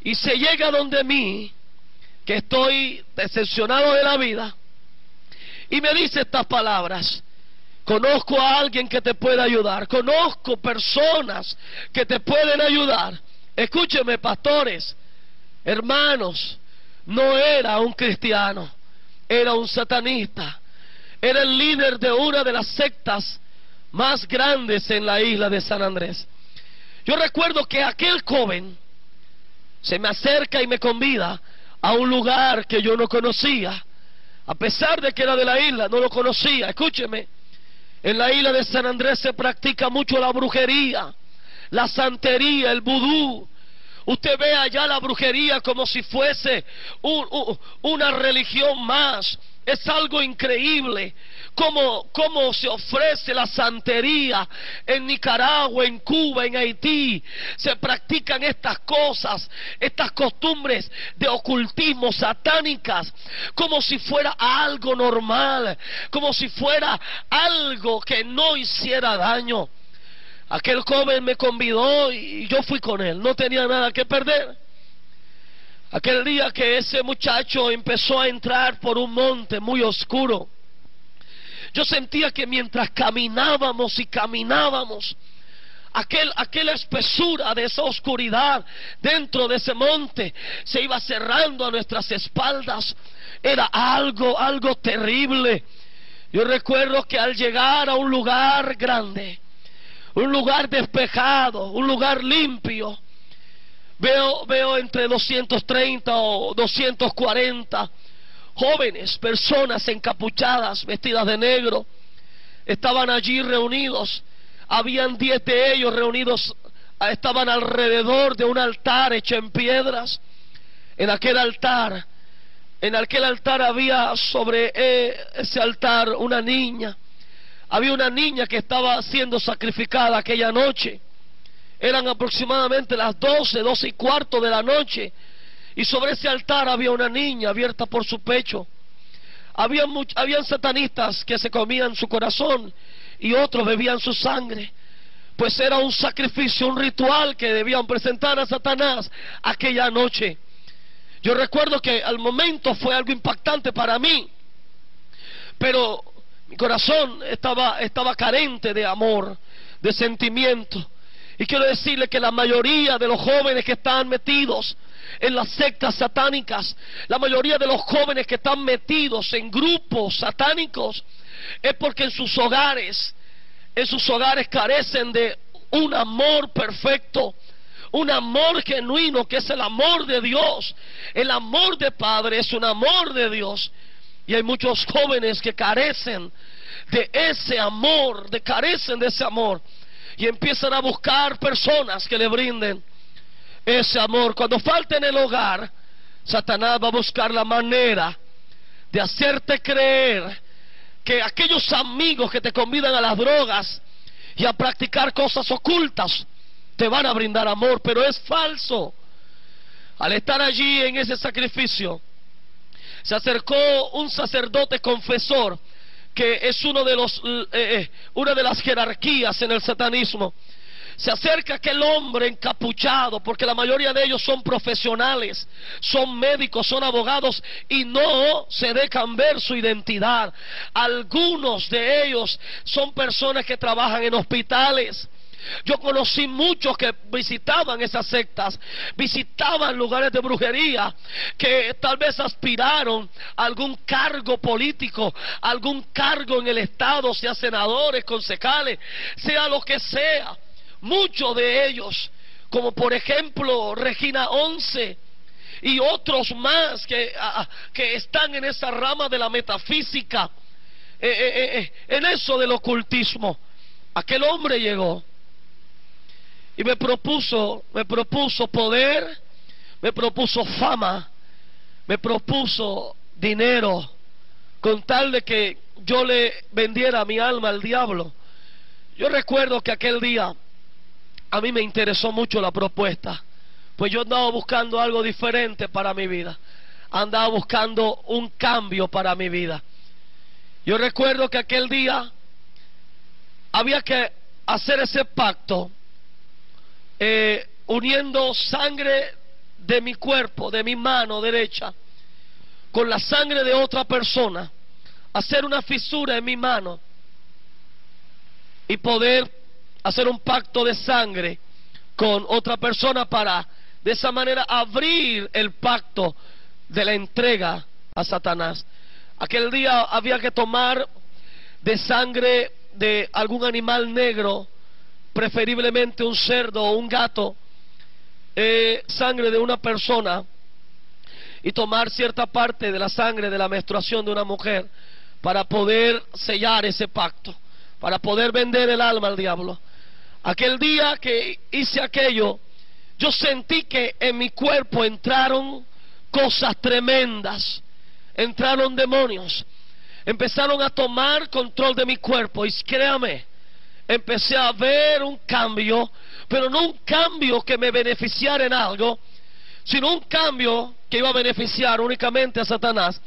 y se llega donde mí, que estoy decepcionado de la vida, y me dice estas palabras: conozco a alguien que te puede ayudar, conozco personas que te pueden ayudar. Escúcheme, pastores, hermanos, no era un cristiano, era un satanista, era el líder de una de las sectas más grandes en la isla de San Andrés. Yo recuerdo que aquel joven se me acerca y me convida a un lugar que yo no conocía, a pesar de que era de la isla, no lo conocía. Escúcheme, en la isla de San Andrés se practica mucho la brujería, la santería, el vudú. Usted ve allá la brujería como si fuese una religión más. Es algo increíble cómo se ofrece la santería en Nicaragua, en Cuba, en Haití. Se practican estas cosas, estas costumbres de ocultismo satánicas, como si fuera algo normal, como si fuera algo que no hiciera daño. Aquel joven me convidó y yo fui con él, no tenía nada que perder. Aquel día que ese muchacho empezó a entrar por un monte muy oscuro, yo sentía que mientras caminábamos y caminábamos, aquella espesura de esa oscuridad dentro de ese monte se iba cerrando a nuestras espaldas. Era algo terrible. Yo recuerdo que al llegar a un lugar grande, un lugar despejado, un lugar limpio, veo entre 230 o 240 jóvenes, personas encapuchadas, vestidas de negro. Estaban allí reunidos. Habían 10 de ellos reunidos, estaban alrededor de un altar hecho en piedras. En aquel altar había sobre ese altar una niña. Había una niña que estaba siendo sacrificada aquella noche. Eran aproximadamente las 12 y cuarto de la noche, y sobre ese altar había una niña abierta por su pecho. Habían satanistas que se comían su corazón y otros bebían su sangre, pues era un sacrificio, un ritual que debían presentar a Satanás aquella noche. Yo recuerdo que al momento fue algo impactante para mí, pero mi corazón estaba carente de amor, de sentimiento. Y quiero decirle que la mayoría de los jóvenes que están metidos en las sectas satánicas, la mayoría de los jóvenes que están metidos en grupos satánicos, es porque en sus hogares carecen de un amor perfecto, un amor genuino, que es el amor de Dios. El amor de Padre es un amor de Dios. Y hay muchos jóvenes que carecen de ese amor, carecen de ese amor, y empiezan a buscar personas que le brinden ese amor. Cuando falta en el hogar, Satanás va a buscar la manera de hacerte creer que aquellos amigos que te convidan a las drogas y a practicar cosas ocultas te van a brindar amor, pero es falso. Al estar allí en ese sacrificio, se acercó un sacerdote confesor, que es una de las jerarquías en el satanismo. Se acerca aquel hombre encapuchado, porque la mayoría de ellos son profesionales, son médicos, son abogados, y no se dejan ver su identidad. Algunos de ellos son personas que trabajan en hospitales. Yo conocí muchos que visitaban esas sectas, visitaban lugares de brujería, que tal vez aspiraron a algún cargo político, algún cargo en el Estado, sea senadores, concejales, sea lo que sea. Muchos de ellos, como por ejemplo Regina Once y otros más que están en esa rama de la metafísica, en eso del ocultismo. Aquel hombre llegó y me propuso poder, me propuso fama, me propuso dinero, con tal de que yo le vendiera mi alma al diablo. Yo recuerdo que aquel día a mí me interesó mucho la propuesta, pues yo andaba buscando algo diferente para mi vida, andaba buscando un cambio para mi vida. Yo recuerdo que aquel día había que hacer ese pacto, uniendo sangre de mi cuerpo, de mi mano derecha, con la sangre de otra persona, hacer una fisura en mi mano y poder hacer un pacto de sangre con otra persona para de esa manera abrir el pacto de la entrega a Satanás. Aquel día había que tomar de sangre de algún animal negro, preferiblemente un cerdo o un gato, sangre de una persona, y tomar cierta parte de la sangre de la menstruación de una mujer para poder sellar ese pacto, para poder vender el alma al diablo. Aquel día que hice aquello, yo sentí que en mi cuerpo entraron cosas tremendas, entraron demonios, empezaron a tomar control de mi cuerpo, y créame, empecé a ver un cambio, pero no un cambio que me beneficiara en algo, sino un cambio que iba a beneficiar únicamente a Satanás.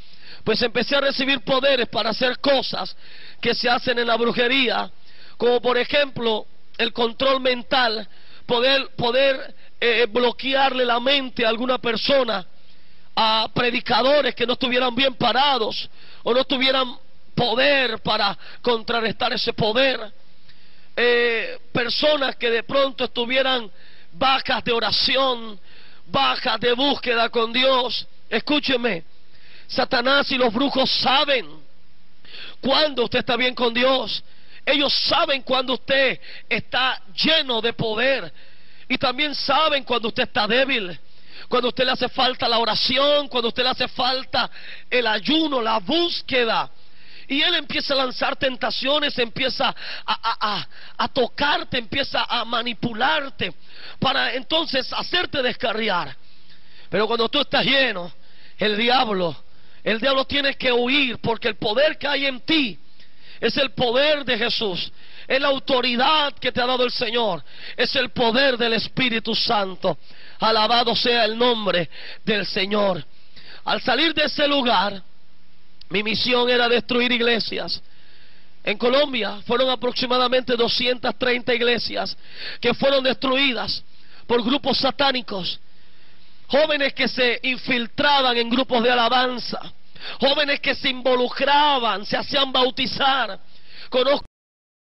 Pues empecé a recibir poderes para hacer cosas que se hacen en la brujería, como por ejemplo el control mental, poder bloquearle la mente a alguna persona, a predicadores que no estuvieran bien parados o no tuvieran poder para contrarrestar ese poder, personas que de pronto estuvieran bajas de oración, bajas de búsqueda con Dios. Escúcheme, Satanás y los brujos saben cuando usted está bien con Dios. Ellos saben cuando usted está lleno de poder, y también saben cuando usted está débil, cuando a usted le hace falta la oración, cuando a usted le hace falta el ayuno, la búsqueda. Y él empieza a lanzar tentaciones, empieza a tocarte, empieza a manipularte para entonces hacerte descarriar. Pero cuando tú estás lleno, el diablo tiene que huir, porque el poder que hay en ti es el poder de Jesús, es la autoridad que te ha dado el Señor, es el poder del Espíritu Santo. Alabado sea el nombre del Señor. Al salir de ese lugar, mi misión era destruir iglesias. En Colombia fueron aproximadamente 230 iglesias que fueron destruidas por grupos satánicos. Jóvenes que se infiltraban en grupos de alabanza, jóvenes que se involucraban, se hacían bautizar. Conozco